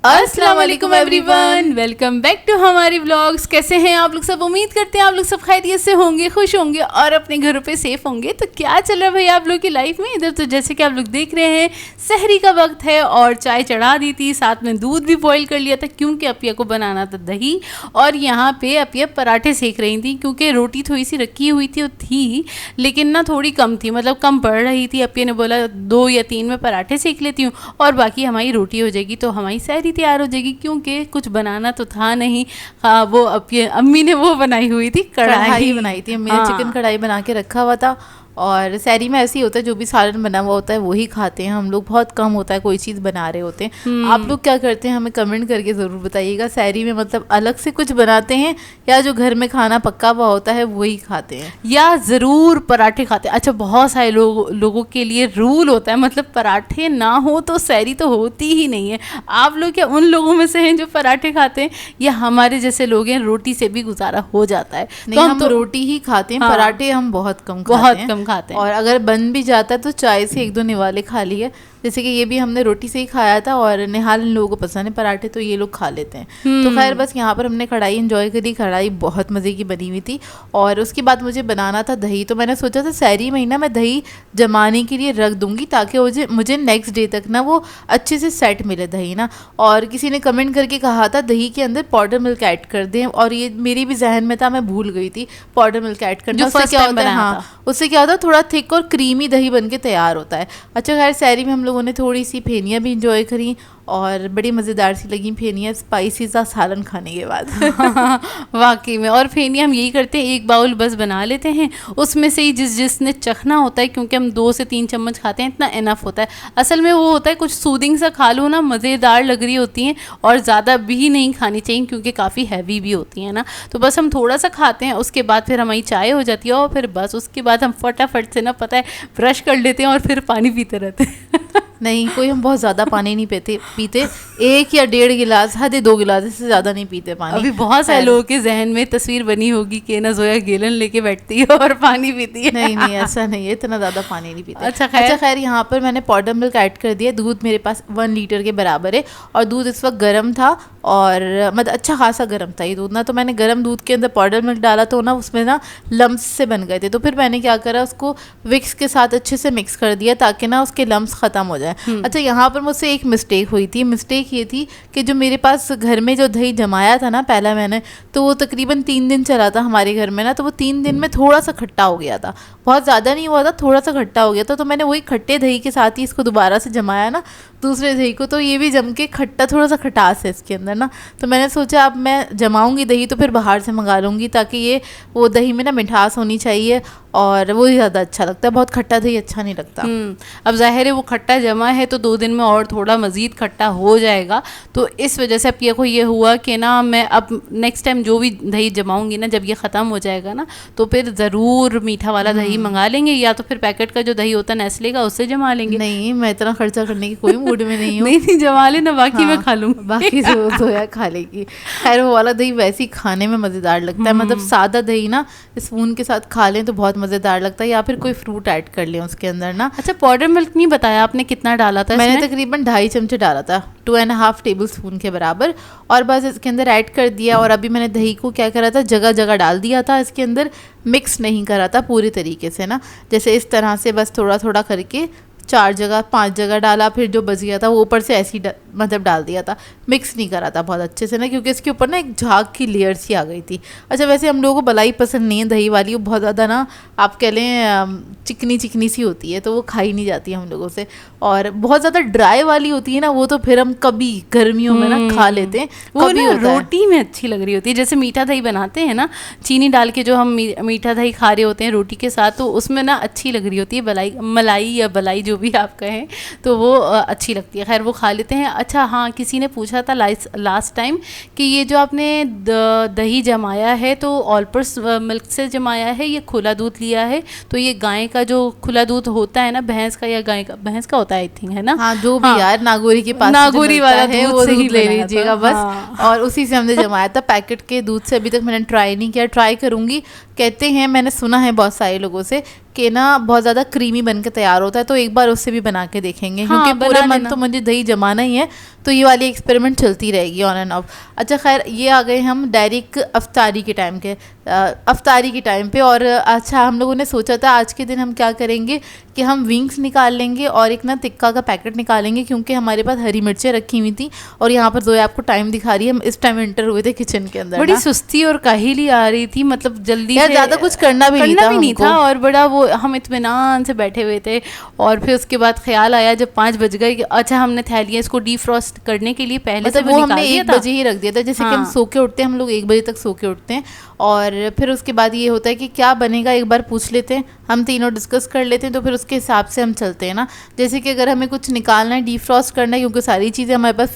अस्सलाम वालेकुम everyone, welcome back to हमारी व्लॉग्स। कैसे हैं आप लोग सब? उम्मीद करते हैं आप लोग सब खैरियत से होंगे, खुश होंगे और अपने घरों पे सेफ होंगे। तो क्या चल रहा है भाई आप लोग की लाइफ में? इधर तो जैसे कि आप लोग देख रहे हैं सहरी का वक्त है और चाय चढ़ा दी थी, साथ में दूध भी बॉईल कर लिया था क्योंकि अपिया को बनाना था दही। और यहाँ पे अपिया पराठे सेक रही थी क्योंकि रोटी थोड़ी सी रखी हुई थी लेकिन ना थोड़ी कम थी, मतलब कम पड़ रही थी। अपिया ने बोला 2 या 3 में पराठे सेक लेती हूँ और बाकी हमारी रोटी हो जाएगी, तो हमारी सहरी तैयार हो जाएगी क्योंकि कुछ बनाना तो था नहीं। हाँ, वो अम्मी ने वो बनाई हुई थी, कढ़ाई बनाई थी अम्मी ने, चिकन कढ़ाई बना के रखा हुआ था। और सहरी में ऐसे ही होता है, जो भी सालन बना हुआ होता है वही खाते हैं हम लोग। बहुत कम होता है कोई चीज़ बना रहे होते हैं। आप लोग क्या करते हैं हमें कमेंट करके ज़रूर बताइएगा। सहरी में मतलब अलग से कुछ बनाते हैं या जो घर में खाना पक्का हुआ होता है वही खाते हैं, या ज़रूर पराठे खाते हैं? अच्छा, बहुत सारे लोगों के लिए रूल होता है, मतलब पराठे ना हो तो सहरी तो होती ही नहीं है। आप लोग क्या उन लोगों में से हैं जो पराठे खाते हैं, या हमारे जैसे लोग हैं रोटी से भी गुजारा हो जाता है? नहीं, तो हम तो रोटी ही खाते हैं। हाँ, पराठे हम बहुत कम खाते हैं। और अगर बन भी जाता है तो चाय से 1-2 निवाले खा लिए। जैसे कि ये भी हमने रोटी से ही खाया था और निहाल इन लोगों को पसंद है पराठे, तो ये लोग खा लेते हैं। तो खैर बस यहाँ पर हमने कढ़ाई एंजॉय करी। कढ़ाई बहुत मज़े की बनी हुई थी। और उसके बाद मुझे बनाना था दही, तो मैंने सोचा था सहरी में ही ना मैं दही जमाने के लिए रख दूँगी ताकि मुझे नेक्स्ट डे तक ना वो अच्छे से सेट मिले दही ना। और किसी ने कमेंट करके कहा था दही के अंदर पाउडर मिल्क ऐड कर दें, और ये मेरी भी जहन में था, मैं भूल गई थी पाउडर मिल्क ऐड करना। उससे क्या होता है, हाँ, उससे क्या होता है थोड़ा थिक और क्रीमी दही बन के तैयार होता है। अच्छा खैर सहरी में हम लोगों ने थोड़ी सी फेनियाँ भी इंजॉय करी और बड़ी मज़ेदार सी लगी फेनियाँ स्पाइसी सा सालन खाने के बाद। वाकई में। और फेनियाँ हम यही करते हैं, एक बाउल बस बना लेते हैं, उसमें से ही जिसने चखना होता है, क्योंकि हम 2 से 3 चम्मच खाते हैं, इतना इनफ होता है। असल में वो होता है कुछ सूदिंग सा खा लो ना, मज़ेदार लग रही होती हैं और ज़्यादा भी नहीं खानी चाहिए क्योंकि काफ़ी हैवी भी होती हैं ना। तो बस हम थोड़ा सा खाते हैं, उसके बाद फिर हमारी चाय हो जाती है और फिर बस उसके बाद हम फटाफट से ना पता है ब्रश कर लेते हैं और फिर पानी पीते रहते हैं। नहीं, कोई हम बहुत ज़्यादा पानी नहीं पीते 1 या 1.5 गिलास, हद 2 गिलास, इससे ज़्यादा नहीं पीते पानी। अभी बहुत सारे लोगों के जहन में तस्वीर बनी होगी कि ना जोया गैलन लेके बैठती है और पानी पीती है। नहीं ऐसा नहीं है, इतना ज़्यादा पानी नहीं पीते। अच्छा खैर यहाँ पर मैंने पाउडर मिल्क ऐड कर दिया। दूध मेरे पास 1 लीटर के बराबर है और दूध इस वक्त गर्म था और मतलब अच्छा खासा गर्म था ये दूध ना। तो मैंने गर्म दूध के अंदर पाउडर मिल्क डाला तो ना उसमें ना लम्स से बन गए थे। तो फिर मैंने क्या करा, उसको विक्स के साथ अच्छे से मिक्स कर दिया ताकि ना उसके लम्स ख़त्म हो जाए। अच्छा, यहाँ पर मुझसे एक मिस्टेक हुई थी। मिस्टेक ये थी कि जो मेरे पास घर में जो दही जमाया था ना पहला मैंने, तो वो तकरीबन 3 दिन चला था हमारे घर में ना। तो वो 3 दिन में थोड़ा सा खट्टा हो गया था, बहुत ज़्यादा नहीं हुआ था, थोड़ा सा खट्टा हो गया था। तो मैंने वही खट्टे दही के साथ ही इसको दोबारा से जमाया ना दूसरे दही को, तो ये भी जम के खट्टा, थोड़ा सा खटास है इसके अंदर ना। तो मैंने सोचा अब मैं जमाऊंगी दही तो फिर बाहर से मंगा लूँगी ताकि ये वो दही में ना मिठास होनी चाहिए और वो ही ज़्यादा अच्छा लगता है। बहुत खट्टा दही अच्छा नहीं लगता। अब ज़ाहिर है वो खट्टा जमा है तो 2 दिन में और थोड़ा मज़ीद खट्टा हो जाएगा। तो इस वजह से अपिया को ये हुआ कि ना मैं अब नेक्स्ट टाइम जो भी दही जमाऊंगी ना, जब ये ख़त्म हो जाएगा ना तो फिर ज़रूर मीठा वाला दही मंगा लेंगे, या तो फिर पैकेट का जो दही होता है नेस्ले का उससे जमा लेंगे। नहीं, मैं इतना खर्चा करने की कोई मूड में नहीं हूँ। नहीं जमा लेना, बाकी मैं खा लूँगी, बाकी जो है खा लेगी। खैर वो वाला दही वैसे ही खाने में मज़ेदार लगता है, मतलब सादा दही ना स्पून के साथ खा लें तो बहुत मज़ेदार लगता है, या फिर कोई फ्रूट ऐड कर लें उसके अंदर ना। अच्छा, पाउडर मिल्क नहीं बताया आपने कितना डाला था? मैंने तकरीबन 2.5 चमचे डाला था, 2.5 टेबल स्पून के बराबर, और बस इसके अंदर ऐड कर दिया। और अभी मैंने दही को क्या करा था, जगह जगह डाल दिया था, इसके अंदर मिक्स नहीं करा था पूरी तरीके से ना। जैसे इस तरह से बस थोड़ा थोड़ा करके 4 जगह 5 जगह डाला, फिर जो बच गया था वो ऊपर से ऐसे ही मतलब डाल दिया था। मिक्स नहीं करा था बहुत अच्छे से ना, क्योंकि इसके ऊपर ना एक झाग की लेयर सी आ गई थी। अच्छा, वैसे हम लोगों को बलाई पसंद नहीं है दही वाली, वो बहुत ज़्यादा ना आप कह लें चिकनी चिकनी सी होती है, तो वो खाई नहीं जाती हम लोगों से। और बहुत ज़्यादा ड्राई वाली होती है ना, वो तो फिर हम कभी गर्मियों में ना खा लेते हैं। वो ना रोटी में अच्छी लग रही होती है, जैसे मीठा दही बनाते हैं ना, चीनी डाल के जो हम मीठा दही खा रहे होते हैं रोटी के साथ, तो उसमें ना अच्छी लग रही होती है मलाई या बलाई जो भी आप कहें, तो वो अच्छी लगती है। खैर वो खा लेते हैं। अच्छा हाँ, किसी ने पूछा था लास्ट टाइम कि ये जो आपने दही जमाया है तो ऑलपर्स मिल्क से जमाया है, ये खुला दूध लिया है? तो ये गाय का जो खुला दूध होता है ना, भैंस का या गाय का, भैंस का होता है आई थिंक, है ना? हाँ, जो भी हाँ, यार नागौरी के पास नागौरी वाला है वो दूध ले लीजिएगा बस। हाँ। और उसी से हमने जमाया था। पैकेट के दूध से अभी तक मैंने ट्राई नहीं किया, ट्राई करूँगी। कहते हैं, मैंने सुना है बहुत सारे लोगों से कि ना बहुत ज़्यादा क्रीमी बन के तैयार होता है, तो एक बार उससे भी बना के देखेंगे। हाँ, क्योंकि पूरे मन तो मुझे दही जमाना ही है, तो ये वाली एक्सपेरिमेंट चलती रहेगी ऑन एंड ऑफ। अच्छा खैर, ये आ गए हम डायरेक्ट अफ्तारी के टाइम पे। और अच्छा, हम लोगों ने सोचा था आज के दिन हम क्या करेंगे कि हम विंग्स निकाल लेंगे और एक ना टिक्का का पैकेट निकालेंगे, क्योंकि हमारे पास हरी मिर्चें रखी हुई थी। और यहाँ पर जोया आपको टाइम दिखा रही है, हम इस टाइम एंटर हुए थे किचन के अंदर। बड़ी सुस्ती और काहिली आ रही थी, मतलब जल्दी से ज़्यादा कुछ करना भी नहीं था और बड़ा वो हम इत्मीनान से बैठे हुए थे। और फिर उसके बाद ख्याल आया जब 5 बज गए, अच्छा हमने थैलियाँ इसको डीफ्रॉस्ट करने के लिए पहले से वो हमने 1 बजे ही रख दिया था। जैसे कि हम सो के उठते हैं, हम लोग 1 बजे तक सो के उठते हैं। और फिर उसके बाद ये होता है कि क्या बनेगा एक बार पूछ लेते हैं, हम तीनों डिस्कस कर लेते हैं, तो फिर उसके हिसाब से हम चलते हैं ना। जैसे कि अगर हमें कुछ निकालना है, डीफ्रॉस्ट करना है, क्योंकि सारी चीज़ें हमारे पास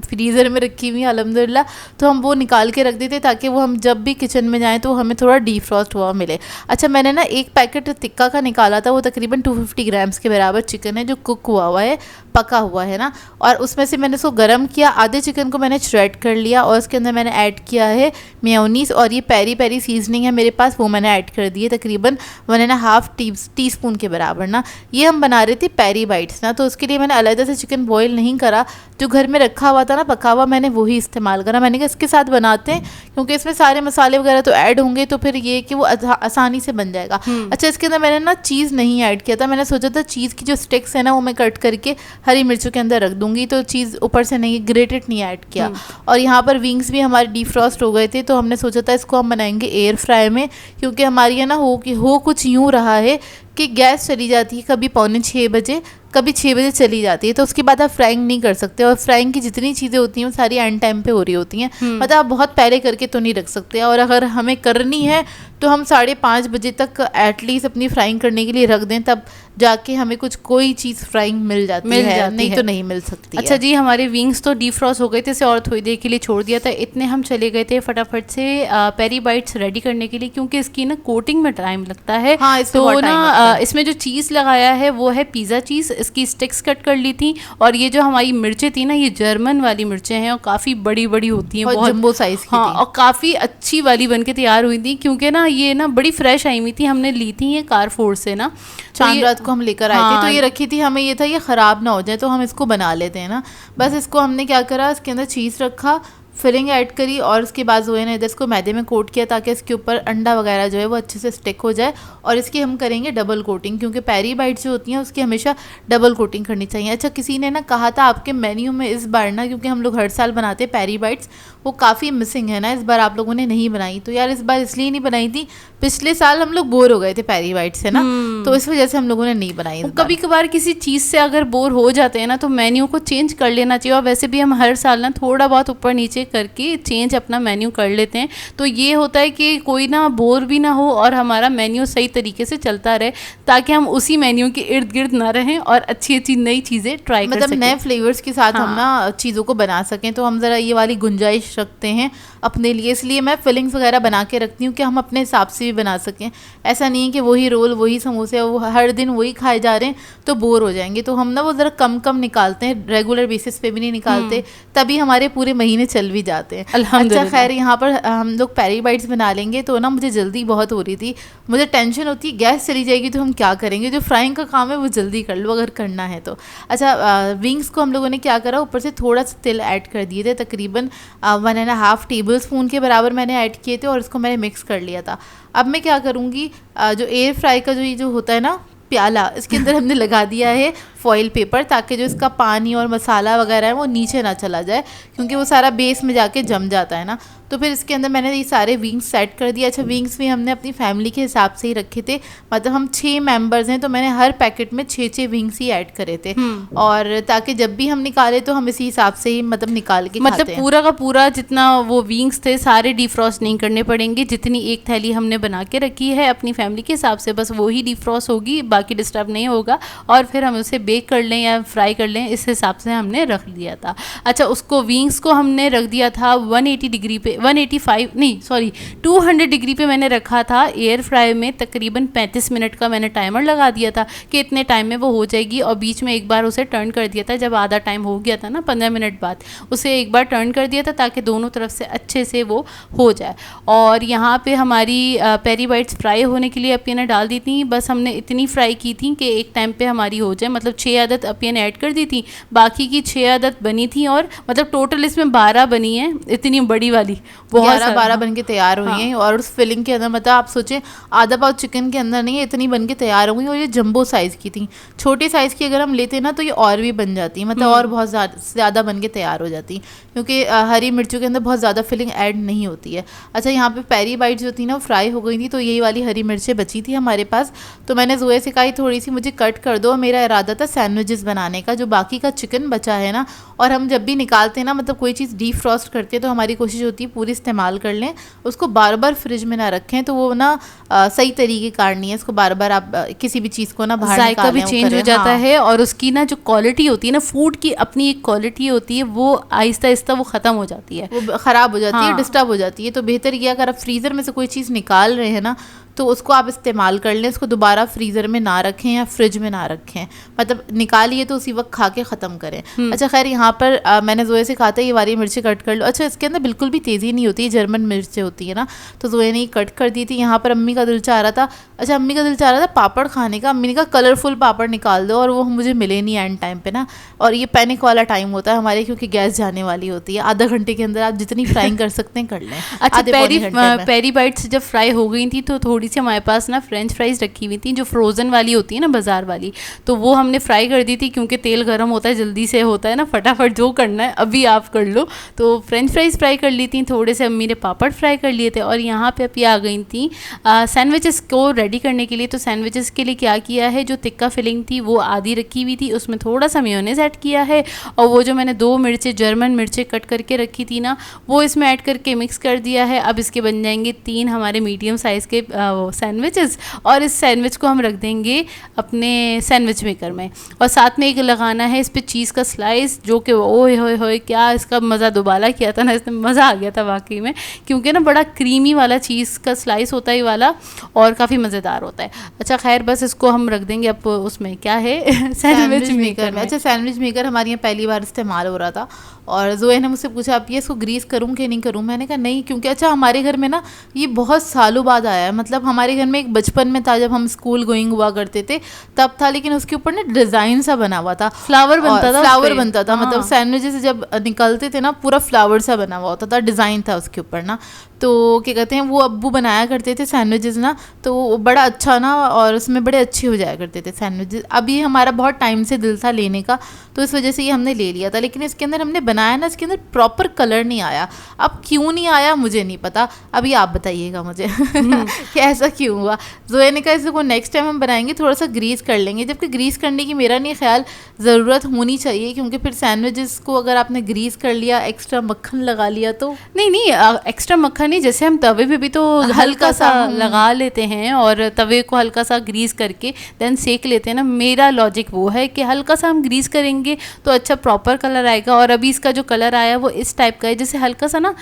फ्रीज़र में रखी हुई हैं अल्हम्दुलिल्लाह, तो हम वो निकाल के रख देते ताकि वो हम जब भी किचन में जाएँ तो हमें थोड़ा डीफ्रॉस्ट हुआ मिले। अच्छा, मैंने ना एक पैकेट टिक्का का निकाला था, वो तकरीबन 250 ग्राम्स के बराबर चिकन है जो कुक हुआ है, पका हुआ है ना। और उसमें से मैंने उसको गर्म किया, आधे चिकन को मैंने श्रेड कर लिया और उसके अंदर मैंने ऐड किया है मेयोनीज़, और ये पेरी पेरी सीजनिंग है मेरे पास, वो मैंने ऐड कर दी है तकरीबन 1.5 टीस्पून के बराबर ना। ये हम बना रहे थे पेरी बाइट्स ना, तो उसके लिए मैंने अलग से चिकन बॉईल नहीं करा, जो घर में रखा हुआ था ना पका हुआ, मैंने वही इस्तेमाल करा। मैंने कहा इसके साथ बनाते हैं, क्योंकि इसमें सारे मसाले वगैरह तो ऐड होंगे, तो फिर ये कि वो आसानी से बन जाएगा। अच्छा, इसके अंदर मैंने ना चीज़ नहीं ऐड किया था, मैंने सोचा था चीज़ की जो स्टिक्स है ना वो मैं कट करके हरी मिर्चों के अंदर रख दूंगी, तो चीज़ ऊपर से नहीं, ग्रेटेड नहीं ऐड किया। और यहाँ पर विंग्स भी हमारे डीफ्रॉस्ट हो गए थे, तो हमने सोचा था इसको हम बनाएंगे एयर फ्राई में, क्योंकि हमारी है ना हो कुछ यूँ रहा है कि गैस चली जाती है कभी 5:45 बजे, कभी 6 बजे चली जाती है, तो उसके बाद आप फ्राइंग नहीं कर सकते। और फ्राइंग की जितनी चीज़ें होती हैं वो सारी एंड टाइम पे हो रही होती हैं, मतलब आप बहुत पहले करके तो नहीं रख सकते। और अगर हमें करनी है तो हम 5:30 बजे तक एटलीस्ट अपनी फ्राइंग करने के लिए रख दें, तब जाके हमें कोई चीज़ फ्राइंग मिल जाती है, नहीं तो नहीं मिल सकती। अच्छा जी, हमारे विंग्स तो डीफ्रॉस्ट हो गए थे, इसे और थोड़ी देर के लिए छोड़ दिया था। इतने हम चले गए थे फटाफट से पेरी बाइट्स रेडी करने के लिए, क्योंकि इसकी ना कोटिंग में टाइम लगता है। हाँ, तो ना इसमें जो चीज़ लगाया है वो है पिज़्ज़ा चीज़, इसकी स्टिक्स कट कर ली थी। और ये जो हमारी मिर्चें थी ना, ये जर्मन वाली मिर्चें हैं और काफ़ी बड़ी बड़ी होती हैं, बहुत जंबो साइज़ की। हाँ, और काफ़ी अच्छी वाली बन के तैयार हुई थी, क्योंकि ना ये ना बड़ी फ्रेश आई हुई थी, हमने ली थी ये कारफोर से ना, चांद रात को हम लेकर आए थे, तो ये रखी थी। हमें ये था ये ख़राब ना हो जाए, तो हम इसको बना लेते हैं ना। बस इसको हमने क्या करा, इसके अंदर चीज़ रखा, फिलिंग ऐड करी, और उसके बाद जो है ना इधर इसको मैदे में कोट किया ताकि इसके ऊपर अंडा वगैरह जो है वो अच्छे से स्टिक हो जाए। और इसकी हम करेंगे डबल कोटिंग, क्योंकि पेरी बाइट्स जो होती हैं उसकी हमेशा डबल कोटिंग करनी चाहिए। अच्छा, किसी ने ना कहा था आपके मेन्यू में इस बार ना, क्योंकि हम लोग हर साल बनाते हैं पेरी बाइट्स, वो काफ़ी मिसिंग है ना, इस बार आप लोगों ने नहीं बनाई। तो यार इस बार इसलिए नहीं बनाई थी, पिछले साल हम लोग बोर हो गए थे पेरी बाइट्स से ना, तो इस वजह से हम लोगों ने नहीं बनाई। कभी कभार किसी चीज़ से अगर बोर हो जाते हैं ना, तो मेन्यू को चेंज कर लेना चाहिए। और वैसे भी हम हर साल ना थोड़ा बहुत ऊपर नीचे करके चेंज अपना मेन्यू कर लेते हैं, तो ये होता है कि कोई ना बोर भी ना हो और हमारा मेन्यू सही तरीके से चलता रहे, ताकि हम उसी मेन्यू के इर्द गिर्द ना रहें और अच्छी अच्छी नई चीज़ें ट्राई कर सकें, नए फ्लेवर्स के साथ हम ना चीज़ों को बना सकें। तो हम ज़रा ये वाली गुंजाइश रखते हैं अपने लिए, इसलिए मैं फिलिंग्स वगैरह बना के रखती हूँ कि हम अपने हिसाब से भी बना सकें। ऐसा नहीं है कि वही रोल वही समोसे वो हर दिन वही खाए जा रहे हैं तो बोर हो जाएंगे। तो हम ना वो ज़रा कम कम निकालते हैं, रेगुलर बेसिस पे भी नहीं निकालते, तभी हमारे पूरे महीने चल भी जाते हैं। अच्छा खैर, यहाँ पर हम लोग पेरी बाइट्स बना लेंगे। तो ना मुझे जल्दी बहुत हो रही थी, मुझे टेंशन होती है गैस चली जाएगी तो हम क्या करेंगे, जो फ्राइंग का काम है वो जल्दी कर लो अगर करना है तो। अच्छा, विंग्स को हम लोगों ने क्या करा, ऊपर से थोड़ा सा तेल ऐड कर दिए थे, तकरीबन 1.5 टेबल स्पून के बराबर मैंने ऐड किए थे, और इसको मैंने मिक्स कर लिया था। अब मैं क्या करूँगी, जो एयर फ्राई का जो होता है ना प्याला, इसके अंदर हमने लगा दिया है फॉइल पेपर, ताकि जो इसका पानी और मसाला वगैरह है वो नीचे ना चला जाए, क्योंकि वो सारा बेस में जाके जम जाता है ना। तो फिर इसके अंदर मैंने ये सारे विंग्स सेट कर दिया। अच्छा, विंग्स भी हमने अपनी फैमिली के हिसाब से ही रखे थे, मतलब हम 6 मेंबर्स हैं, तो मैंने हर पैकेट में 6 विंग्स ही ऐड करे थे, और ताकि जब भी हम निकाले तो हम इसी हिसाब से ही मतलब निकाल के मतलब खाते हैं। पूरा का पूरा जितना वो विंग्स थे सारे डीफ्रॉस्ट नहीं करने पड़ेंगे, जितनी एक थैली हमने बना के रखी है अपनी फैमिली के हिसाब से बस वही डीफ्रॉस्ट होगी, बाकी डिस्टर्ब नहीं होगा, और फिर हम उसे बेक कर लें या फ्राई कर लें, इस हिसाब से हमने रख दिया था। अच्छा, उसको विंग्स को हमने रख दिया था 180 डिग्री पे, 200 डिग्री पे मैंने रखा था एयर फ्राई में। तकरीबन 35 मिनट का मैंने टाइमर लगा दिया था कि इतने टाइम में वो हो जाएगी, और बीच में एक बार उसे टर्न कर दिया था जब आधा टाइम हो गया था ना, 15 मिनट बाद उसे एक बार टर्न कर दिया था ताकि दोनों तरफ से अच्छे से वो हो जाए। और यहाँ पे हमारी पेरी बाइट्स फ्राई होने के लिए अपने डाल दी थी, बस हमने इतनी फ्राई की थी कि एक टाइम पे हमारी हो जाए, मतलब 6 आदत अपिया ने ऐड कर दी थी, बाकी की 6 आदत बनी थी और मतलब टोटल इसमें 12 बनी है, इतनी बड़ी वाली 11-12 बन के तैयार हुई हैं। और उस फिलिंग के अंदर मतलब आप सोचें आधा पाव चिकन के अंदर नहीं है, इतनी बन के तैयार हो गई। और ये जंबो साइज़ की थी, छोटे साइज़ की अगर हम लेते ना तो ये और भी बन जाती मतलब और बहुत ज़्यादा बन के तैयार हो जाती, क्योंकि हरी मिर्चों के अंदर बहुत ज़्यादा फिलिंग ऐड नहीं होती है। अच्छा, यहाँ पे पेरी बाइट्स जो थी ना वो फ्राई हो गई थी, तो यही वाली हरी मिर्चें बची थी हमारे पास, तो मैंने ज़ोए से कहा थोड़ी सी मुझे कट कर दो। मेरा इरादा था सैंडविचेस बनाने का, जो बाकी का चिकन बचा है ना, और हम जब भी निकालते हैं ना मतलब कोई चीज़ डीप फ्रॉस्ट करते हैं तो हमारी कोशिश होती है पूरी इस्तेमाल कर लें, उसको बार बार फ्रिज में ना रखें, तो वो ना सही तरीके कारण नहीं है। इसको बार बार आप किसी भी चीज़ को ना बाहर जायका भी चेंज हो जाता है, और उसकी ना जो क्वालिटी होती है ना, फूड की अपनी एक क्वालिटी होती है, वो आहिस्ता आहिस्ता वो ख़त्म हो जाती है, वो ख़राब हो जाती है, डिस्टर्ब हो जाती है। तो बेहतर ये अगर आप फ्रीज़र में से कोई चीज़ निकाल रहे हैं ना तो उसको आप इस्तेमाल कर लें, उसको दोबारा फ्रीज़र में ना रखें या फ्रिज में ना रखें, मतलब निकालिए तो उसी वक्त खा के ख़त्म करें। अच्छा, खैर यहाँ पर मैंने ज़ोए से कहा था ये वाली मिर्ची कट कर लो। अच्छा, इसके अंदर बिल्कुल भी तेज़ी नहीं होती, जर्मन मिर्चें होती है ना, तो ज़ोए ने कट कर दी थी। यहाँ पर अम्मी का दिल चाह रहा था, अच्छा अम्मी का दिल चाह रहा था पापड़ खाने का, अम्मी ने कहा कलरफुल पापड़ निकाल दो, और वो मुझे मिले नहीं एंड टाइम पे ना, और ये पैनिक वाला टाइम होता है हमारे, क्योंकि गैस जाने वाली होती है। आधा घंटे के अंदर आप जितनी फ्राइंग कर सकते हैं कर लें। अच्छा, पेरी बाइट्स जब फ्राई हो गई थी तो थोड़ी सी हमारे पास ना फ्रेंच फ्राइज़ रखी हुई थी, जो फ्रोज़न वाली होती है ना बाज़ार वाली, तो वो हमने फ्राई कर दी थी, क्योंकि तेल गर्म होता है, जल्दी से होता है ना, फटाफट जो करना है अभी आप कर लो। तो फ्रेंच फ्राइज़ फ्राई कर ली थी, थोड़े से अम्मी ने पापड़ फ्राई कर लिए थे, और यहाँ पे अभी आ गई थी सैंडविचेस को रेडी करने के लिए। तो सैंडविचेस के लिए क्या किया है, जो तिक्का फिलिंग थी वो आधी रखी हुई थी, उसमें थोड़ा सा मेयोनेज़ ऐड किया है, और वो जो मैंने 2 मिर्चें जर्मन मिर्चें कट करके रखी थी ना, वो इसमें ऐड करके मिक्स कर दिया है। अब इसके बन जाएंगे 3 हमारे मीडियम साइज़ के सैंडविचेस, और इस सैंडविच को हम रख देंगे अपने सैंडविच मेकर में, और साथ में एक लगाना है इस पे चीज़ का स्लाइस, जो कि ओए होए होए क्या इसका मज़ा दुबाला किया था ना, इसमें मज़ा आ गया था वाकई में, क्योंकि ना बड़ा क्रीमी वाला चीज़ का स्लाइस होता है ये वाला, और काफ़ी मज़ेदार होता है। अच्छा, खैर बस इसको हम रख देंगे अब उसमें क्या है सैंडविच मेकर में। अच्छा, सैंडविच मेकर हमारे यहाँ पहली बार इस्तेमाल हो रहा था, और ज़ोए ने मुझसे पूछा आप ये इसको ग्रीस करूँ कि नहीं करूँ, मैंने कहा नहीं, क्योंकि अच्छा हमारे घर में ना ये बहुत सालों बाद आया है, मतलब हमारे घर में एक बचपन में था जब हम स्कूल गोइंग हुआ करते थे तब था, लेकिन उसके ऊपर ना डिज़ाइन सा बना हुआ था, फ्लावर बनता था, मतलब सैंडविचेस जब निकलते थे ना पूरा फ्लावर सा बना हुआ होता था, डिज़ाइन था उसके ऊपर ना, तो क्या कहते हैं वो अब्बू बनाया करते थे सैंडविचेस ना, तो बड़ा अच्छा ना, और उसमें बड़े अच्छे हो जाया करते थे सैंडविचेस। अभी हमारा बहुत टाइम से दिल था लेने का, तो इस वजह से ये हमने ले लिया था, लेकिन इसके अंदर हमने बनाया ना, इसके अंदर प्रॉपर कलर नहीं आया। अब क्यों नहीं आया मुझे नहीं पता, अभी आप बताइएगा मुझे कि ऐसा क्यों हुआ। ज़ोए ने कहा इसको नेक्स्ट टाइम हम बनाएंगे थोड़ा सा ग्रीस कर लेंगे, जबकि ग्रीस करने की मेरा नहीं ख्याल ज़रूरत होनी चाहिए, क्योंकि फिर सैंडविचेस को अगर आपने ग्रीस कर लिया, एक्स्ट्रा मक्खन लगा लिया तो नहीं एक्स्ट्रा मक्खन नहीं, जैसे हम तवे पे भी तो हल्का सा लगा लेते हैं, और तवे को हल्का सा ग्रीस करके देन सेक लेते हैं ना। मेरा लॉजिक वो है कि हल्का सा हम ग्रीस करेंगे तो अच्छा प्रॉपर कलर आएगा, और अभी इसका जो कलर आया वो इस टाइप का है, जैसे हल्का सा ना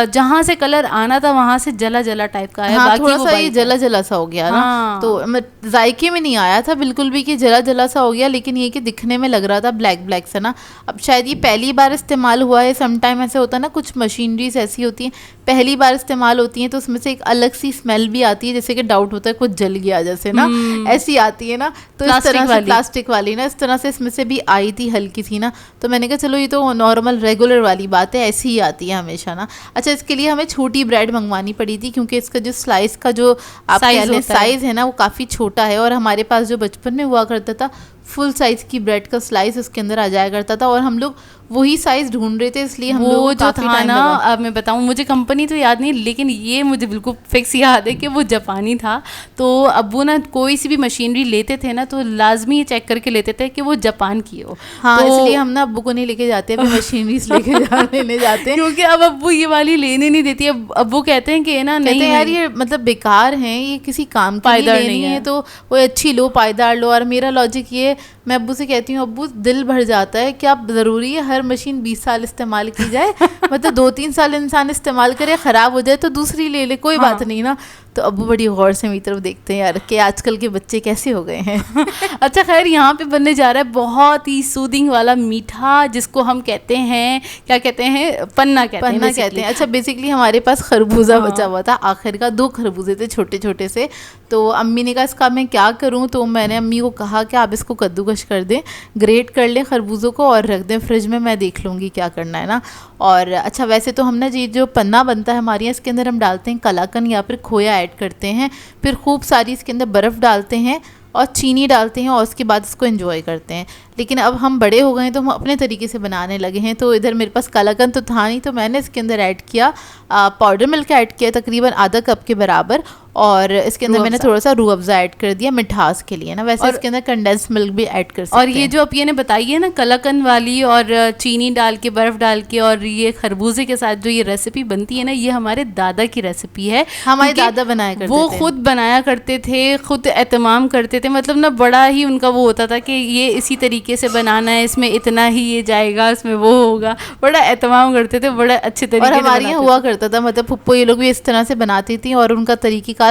जहाँ से कलर आना था वहाँ से जला जला टाइप का है। हाँ, थोड़ा सा ये जला जला सा हो गया ना, तो जायके में नहीं आया था बिल्कुल भी कि जला जला सा हो गया, लेकिन ये कि दिखने में लग रहा था ब्लैक ब्लैक सा ना। अब शायद ये पहली बार इस्तेमाल हुआ है, समटाइम ऐसे होता है ना, कुछ मशीनरीज ऐसी होती हैं पहली बार इस्तेमाल होती हैं, तो उसमें से एक अलग सी स्मेल भी आती है, जैसे कि डाउट होता है कुछ जल गया जैसे ना, ऐसी आती है ना, तो इस तरह से प्लास्टिक वाली ना, इस तरह से इसमें से भी आई थी हल्की सी ना, तो मैंने कहा चलो ये तो नॉर्मल रेगुलर वाली बात है, ऐसी ही आती है हमेशा ना। अच्छा, इसके लिए हमें छोटी ब्रेड मंगवानी पड़ी थी, क्योंकि इसका जो स्लाइस का जो आप साइज़ है ना वो काफ़ी छोटा है, और हमारे पास जो बचपन में हुआ करता था फुल साइज़ की ब्रेड का स्लाइस उसके अंदर आ जाया करता था, और हम लोग वही साइज़ ढूंढ रहे थे, इसलिए हम लोग जो था ना, अब मैं बताऊं, मुझे कंपनी तो याद नहीं, लेकिन ये मुझे बिल्कुल फिक्स याद है कि वो जापानी था। तो अब्बू ना कोई सी भी मशीनरी लेते थे ना तो लाजमी ये चेक करके लेते थे कि वो जापान की हो। हाँ, तो इसलिए हम ना अब्बू को नहीं लेके जाते, मशीनरीज लेने जाते हैं, क्योंकि अब अब्बू ये वाली लेने नहीं देती। अब्बू कहते हैं कि ना नहीं यार ये मतलब बेकार हैं, ये किसी काम की नहीं है, तो वो अच्छी लो, पायदार लो। और मेरा लॉजिक ये, मैं अब्बू से कहती हूँ अब्बू दिल भर जाता है, क्या ज़रूरी है हर मशीन 20 साल इस्तेमाल की जाए, मतलब 2-3 साल इंसान इस्तेमाल करे, ख़राब हो जाए तो दूसरी ले ले, कोई बात नहीं ना। तो अब बड़ी गौर से मेरी तरफ देखते हैं यार कि आजकल के बच्चे कैसे हो गए हैं। अच्छा खैर, यहाँ पे बनने जा रहा है बहुत ही सूदिंग वाला मीठा, जिसको हम कहते हैं, क्या कहते हैं, पन्ना कहते हैं। अच्छा, बेसिकली हमारे पास खरबूजा बचा हुआ था, आखिर का 2 खरबूजे थे छोटे छोटे से। तो अम्मी ने कहा इसका मैं क्या करूँ, तो मैंने अम्मी को कहा कि आप इसको कद्दूकश कर दें, ग्रेट कर लें खरबूजों को और रख दें फ्रिज में, मैं देख लूँगी क्या करना है ना। और अच्छा, वैसे तो हमने जी जो पन्ना बनता है हमारे यहाँ, इसके अंदर हम डालते हैं कलाकंद या फिर खोया ऐड करते हैं, फिर खूब सारी इसके अंदर बर्फ़ डालते हैं और चीनी डालते हैं और उसके बाद इसको एंजॉय करते हैं। लेकिन अब हम बड़े हो गए हैं तो हम अपने तरीके से बनाने लगे हैं। तो इधर मेरे पास कलाकंद तो था नहीं, तो मैंने इसके अंदर ऐड किया पाउडर मिल्क ऐड किया तकरीबन आधा कप के बराबर, और इसके अंदर मैंने थोड़ा सा रूह अफ़ज़ा ऐड कर दिया मिठास के लिए ना। वैसे इसके अंदर कंडेंस मिल्क भी ऐड कर सकते हैं। और ये जो अब ये ने बताई है ना कलाकंद वाली और चीनी डाल के, बर्फ़ डाल के और ये खरबूजे के साथ जो ये रेसिपी बनती है ना, ये हमारे दादा की रेसिपी है। हमारे दादा बनाया करते थे, वो खुद बनाया करते थे, खुद एहतमाम करते थे, मतलब ना बड़ा ही उनका वो होता था कि ये इसी तरीके से बनाना है, इसमें इतना ही ये जाएगा, इसमें वो होगा, बड़ा एहतमाम करते थे, बड़ा अच्छे तरीके से। और हमारे यहाँ हुआ करता था, मतलब पप्पू ये लोग भी इस तरह से बनाती थी और उनका तरीक़ेकार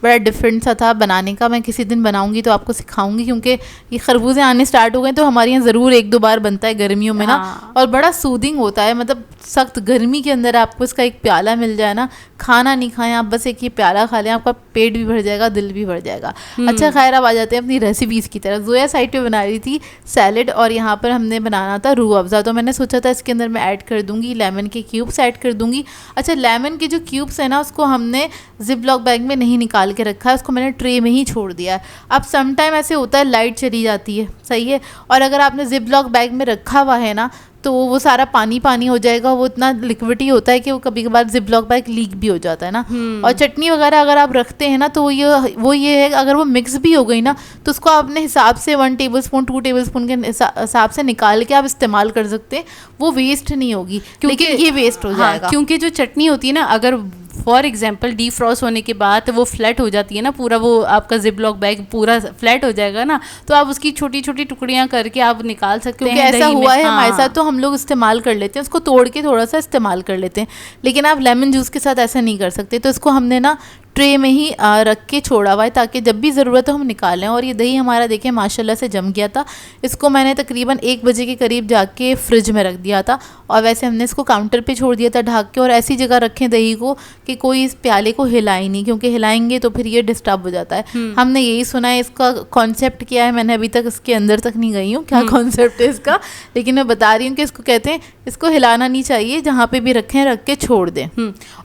बड़ा डिफरेंट सा था बनाने का। मैं किसी दिन बनाऊंगी तो आपको सिखाऊंगी, क्योंकि ये खरबूजे आने स्टार्ट हो गए तो हमारे यहाँ ज़रूर 1-2 बार बनता है गर्मियों में ना। और बड़ा सूदिंग होता है, मतलब सख्त गर्मी के अंदर आपको इसका एक प्याला मिल जाए ना, खाना नहीं खाएं आप, बस एक ये प्याला खा लें, आपका पेट भी भर जाएगा, दिल भी भर जाएगा। अच्छा खैर, अब आ जाते हैं अपनी रेसिपीज़ की तरफ। जोया साइड पे बना रही थी सैलड और यहाँ पर हमने बनाना था रूह अफ़ज़ा, तो मैंने सोचा था इसके अंदर मैं ऐड कर दूँगी लेमन के क्यूब्स ऐड कर दूँगी। अच्छा, लेमन के जो क्यूब्स है ना, उसको हमने जिप लॉक बैग में नहीं निकाल के रखा है, उसको मैंने ट्रे में ही छोड़ दिया है। अब सम टाइम ऐसे होता है लाइट चली जाती है, सही है, और अगर आपने जिप लॉक बैग में रखा हुआ है ना, तो वो सारा पानी पानी हो जाएगा, वो इतना लिक्विडी होता है कि वो कभी कभार जिप लॉक बैग लीक भी हो जाता है ना। और चटनी वगैरह अगर आप रखते हैं ना, तो वो ये है, अगर वो मिक्स भी हो गई ना, तो उसको अपने हिसाब से 1 टेबलस्पून 2 टेबलस्पून के हिसाब से निकाल के आप इस्तेमाल कर सकते हैं, वो वेस्ट नहीं होगी, क्योंकि ये वेस्ट हो जाएगा। क्योंकि जो चटनी होती है ना, अगर फॉर एग्जाम्पल डीफ्रॉस्ट होने के बाद वो फ्लैट हो जाती है ना, पूरा वो आपका जिप लॉक बैग पूरा फ्लैट हो जाएगा ना, तो आप उसकी छोटी छोटी टुकड़ियां करके आप निकाल सकते हैं। ऐसा हुआ है हमारे साथ, तो हम लोग इस्तेमाल कर लेते हैं, उसको तोड़ के थोड़ा सा इस्तेमाल कर लेते हैं। लेकिन आप लेमन जूस के साथ ऐसा नहीं कर सकते, तो इसको हमने ना ट्रे में ही रख के छोड़ा हुआ है ताकि जब भी ज़रूरत हो हम निकालें। और ये दही हमारा देखें माशाल्लाह से जम गया था। इसको मैंने तकरीबन 1 बजे के करीब जाके फ्रिज में रख दिया था, और वैसे हमने इसको काउंटर पे छोड़ दिया था ढक के। और ऐसी जगह रखें दही को कि कोई इस प्याले को हिलाए नहीं, क्योंकि हिलाएंगे तो फिर ये डिस्टर्ब हो जाता है। हमने यही सुना है, इसका कॉन्सेप्ट क्या है मैंने अभी तक इसके अंदर तक नहीं गई हूँ, क्या कॉन्सेप्ट है इसका, लेकिन मैं बता रही हूँ कि इसको कहते हैं इसको हिलाना नहीं चाहिए, जहाँ पे भी रखें रख के छोड़ दें।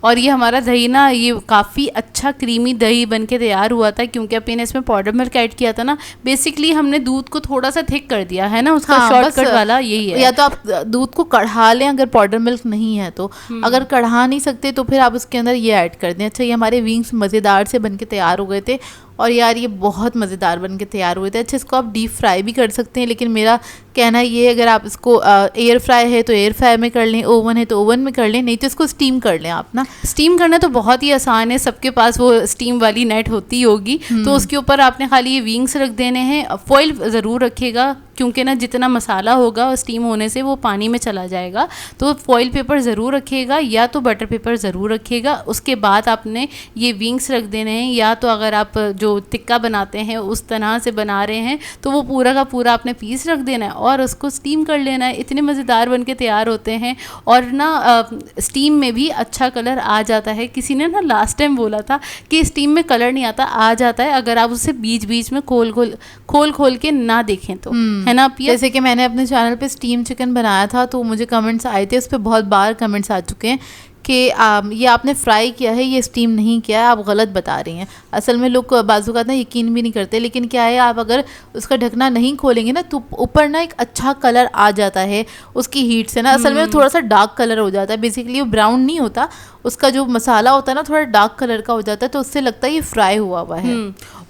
और ये हमारा दही ना, ये काफ़ी अच्छा क्रीमी दही बन के तैयार हुआ था, क्योंकि अपने ने इसमें पाउडर मिल्क ऐड किया था ना। बेसिकली हमने दूध को थोड़ा सा थिक कर दिया है ना, उसका शॉर्टकट वाला यही है। या तो आप दूध को कढ़ा लें अगर पाउडर मिल्क नहीं है तो, अगर कढ़ा नहीं सकते तो फिर आप उसके अंदर ये ऐड कर दें। अच्छा, ये हमारे विंग्स मज़ेदार से बन के तैयार हो गए थे, और यार ये बहुत मज़ेदार बन के तैयार हुए थे। अच्छा, इसको आप डीप फ्राई भी कर सकते हैं, लेकिन मेरा कहना ये है अगर आप इसको एयर फ्राई है तो एयर फ्राई में कर लें, ओवन है तो ओवन में कर लें, नहीं तो इसको स्टीम कर लें आप ना। स्टीम करना तो बहुत ही आसान है, सबके पास वो स्टीम वाली नेट होती होगी, तो उसके ऊपर आपने खाली ये विंग्स रख देने हैं। फॉइल ज़रूर रखिएगा, क्योंकि ना जितना मसाला होगा स्टीम होने से वो पानी में चला जाएगा, तो फॉइल पेपर ज़रूर रखिएगा या तो बटर पेपर ज़रूर रखिएगा। उसके बाद आपने ये विंग्स रख देने हैं, या तो अगर आप जो टिक्का बनाते हैं उस तरह से बना रहे हैं तो वो पूरा का पूरा आपने पीस रख देना है और उसको स्टीम कर लेना है। इतने मज़ेदार बन के तैयार होते हैं, और ना स्टीम में भी अच्छा कलर आ जाता है। किसी ने ना लास्ट टाइम बोला था कि स्टीम में कलर नहीं आता, आ जाता है अगर आप उसे बीच बीच में खोल के ना देखें तो, है ना। जैसे कि मैंने अपने चैनल पे स्टीम चिकन बनाया था, तो मुझे कमेंट्स आए थे, उस पर बहुत बार कमेंट्स आ चुके हैं कि ये आपने फ्राई किया है, ये स्टीम नहीं किया है, आप गलत बता रही हैं। असल में लोग बाजू का ना यकीन भी नहीं करते, लेकिन क्या है, आप अगर उसका ढकना नहीं खोलेंगे ना तो ऊपर ना एक अच्छा कलर आ जाता है उसकी हीट से ना। असल में थोड़ा सा डार्क कलर हो जाता है, बेसिकली वो ब्राउन नहीं होता, उसका जो मसाला होता है ना थोड़ा डार्क कलर का हो जाता है, तो उससे लगता है ये फ्राई हुआ हुआ है।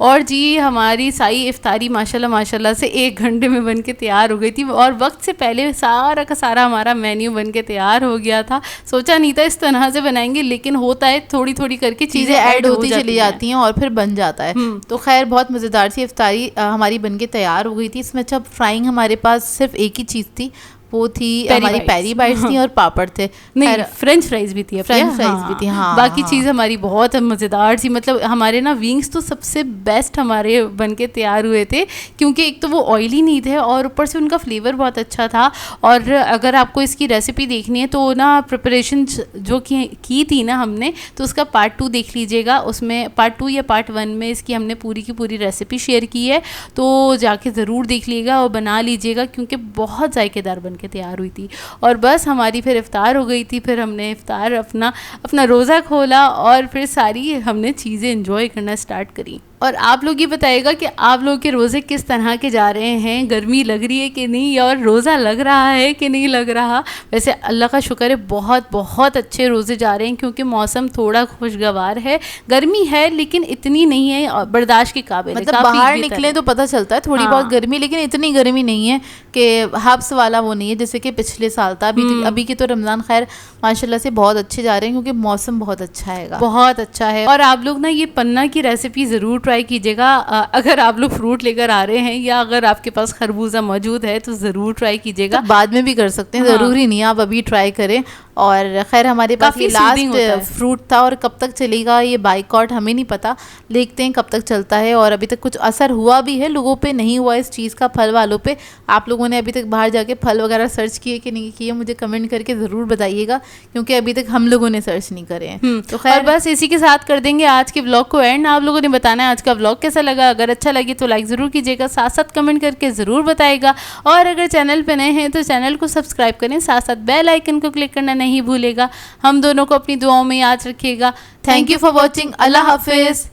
और जी हमारी सारी इफ्तारी माशाल्लाह से 1 घंटे में बन के तैयार हो गई थी, और वक्त से पहले सारा का सारा हमारा मेन्यू बन के तैयार हो गया था। सोचा नहीं था इस तरह से बनाएंगे, लेकिन होता है थोड़ी थोड़ी करके चीज़ें ऐड होती चली जाती हैं और फिर बन जाता है। तो खैर बहुत मज़ेदार सी इफ्तारी हमारी बन के तैयार हो गई थी। इसमें अच्छा फ्राइंग हमारे पास सिर्फ एक ही चीज़ थी, वो थी हमारी पेरी बाइट्स थी और पापड़ थे, नहीं फ्रेंच फ्राइज भी थी, फ्रेंच फ्राइज भी थी। हाँ, बाकी चीज़ हमारी बहुत मज़ेदार थी। मतलब हमारे ना विंग्स तो सबसे बेस्ट हमारे बन के तैयार हुए थे, क्योंकि एक तो वो ऑयली नहीं थे और ऊपर से उनका फ्लेवर बहुत अच्छा था। और अगर आपको इसकी रेसिपी देखनी है तो ना प्रिपरेशन जो की थी ना हमने, तो उसका पार्ट 2 देख लीजिएगा। उसमें पार्ट 2 या पार्ट 1 में इसकी हमने पूरी की पूरी रेसिपी शेयर की है, तो जाके ज़रूर देख लीजिएगा और बना लीजिएगा, क्योंकि बहुत जायकेदार बन के तैयार हुई थी। और बस हमारी फिर इफ्तार हो गई थी। फिर हमने इफ्तार अपना रोज़ा खोला और फिर सारी हमने चीज़ें एंजॉय करना स्टार्ट करी। और आप लोग ये बताइएगा कि आप लोग के रोज़े किस तरह के जा रहे हैं, गर्मी लग रही है कि नहीं, और रोज़ा लग रहा है कि नहीं लग रहा। वैसे अल्लाह का शुक्र है बहुत बहुत अच्छे रोज़े जा रहे हैं, क्योंकि मौसम थोड़ा खुशगवार है। गर्मी है लेकिन इतनी नहीं है, बर्दाश्त के काबिल, मतलब बाहर निकले तो पता चलता है थोड़ी बहुत गर्मी, लेकिन इतनी गर्मी नहीं है कि हब्स वाला वो नहीं है जैसे कि पिछले साल था। अभी के तो रमज़ान खैर माशाल्लाह से बहुत अच्छे जा रहे हैं, क्योंकि मौसम बहुत अच्छा है, बहुत अच्छा है। और आप लोग ना ये पन्ना की रेसिपी ज़रूर ट्राई कीजिएगा। अगर आप लोग फ्रूट लेकर आ रहे हैं या अगर आपके पास खरबूजा मौजूद है तो ज़रूर ट्राई कीजिएगा। तो बाद में भी कर सकते हैं, ज़रूरी नहीं है आप अभी ट्राई करें। और खैर हमारे पास ये लास्ट फ्रूट था, और कब तक चलेगा ये बाइकआउट हमें नहीं पता, देखते हैं कब तक चलता है। और अभी तक कुछ असर हुआ भी है लोगों पे, नहीं हुआ इस चीज़ का फल वालों पे। आप लोगों ने अभी तक बाहर जाके फल वगैरह सर्च किए कि नहीं किए, मुझे कमेंट करके ज़रूर बताइएगा, क्योंकि अभी तक हम लोगों ने सर्च नहीं करे हैं। तो खैर बस इसी के साथ कर देंगे आज के व्लॉग को एंड। आप लोगों ने बताना है आज का व्लॉग कैसा लगा। अगर अच्छा लगे तो लाइक ज़रूर कीजिएगा, साथ साथ कमेंट करके ज़रूर बताइएगा। और अगर चैनल पे नए हैं तो चैनल को सब्सक्राइब करें, साथ साथ बेल आइकन को क्लिक करना नहीं भूलेगा। हम दोनों को अपनी दुआओं में याद रखिएगा। Thank you for watching. अल्लाह हाफिज़।